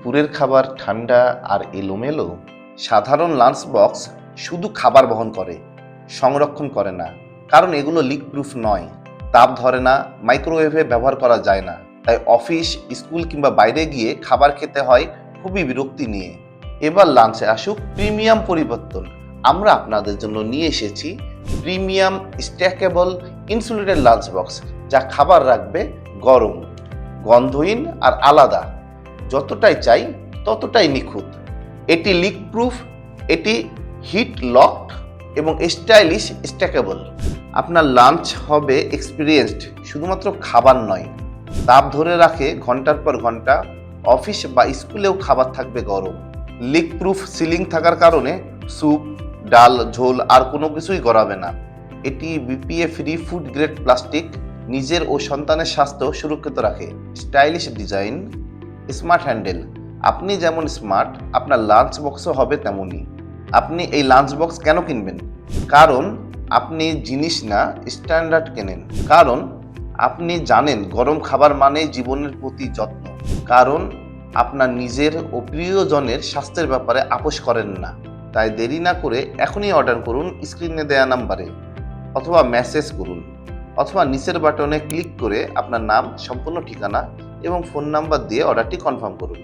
দুপুরের খাবার ঠান্ডা আর এলোমেলো? সাধারণ লাঞ্চ বক্স শুধু খাবার বহন করে, সংরক্ষণ করে না, কারণ এগুলো লিক প্রুফ নয়। তাপ ধরে না, মাইক্রোওয়েভে ব্যবহার করা যায় না। তাই অফিস, স্কুল কিংবা বাইরে গিয়ে খাবার খেতে হয় খুবই বিরক্তি নিয়ে। এবার লাঞ্চে আসুক প্রিমিয়াম পরিবর্তন। আমরা আপনাদের জন্য নিয়ে এসেছি প্রিমিয়াম স্ট্যাকেবল ইনসুলেটেড লাঞ্চ বক্স, যা খাবার রাখবে গরম, গন্ধহীন আর আলাদা। যতটাই চাই ততটাই নিখুঁত। এটি লিক প্রুফ, এটি হিট লকড এবং স্টাইলিশ স্ট্যাকেবল। আপনার লাঞ্চ হবে এক্সপিরিয়েন্সড, শুধুমাত্র খাবার নয়। তাপ ধরে রাখে ঘন্টার পর ঘন্টা, অফিস বা স্কুলেও খাবার থাকবে গরম। লিক প্রুফ সিলিং থাকার কারণে স্যুপ, ডাল, ঝোল আর কোনো কিছুই গড়াবে না। এটি BPA free food grade plastic, নিজের ও সন্তানের স্বাস্থ্য সুরক্ষিত রাখে। Stylish design, smart handle. আপনি যেমন স্মার্ট, আপনার লাঞ্চ বক্সও হবে তেমনই। আপনি এই লাঞ্চ বক্স কেন কিনবেন? কারণ আপনি জিনিস না, স্ট্যান্ডার্ড কেনেন। কারণ আপনি জানেন গরম খাবার মানে জীবনের প্রতি যত্ন। কারণ আপনার নিজের ও প্রিয়জনের স্বাস্থ্যের ব্যাপারে আপোস করেন না। তাই দেরি না করে এখনই অর্ডার করুন স্ক্রিনে দেয়া নাম্বারে, অথবা মেসেজ করুন, অথবা নিচের বাটনে ক্লিক করে আপনার নাম, সম্পূর্ণ ঠিকানা এবং ফোন নাম্বার দিয়ে অর্ডারটি কনফার্ম করুন।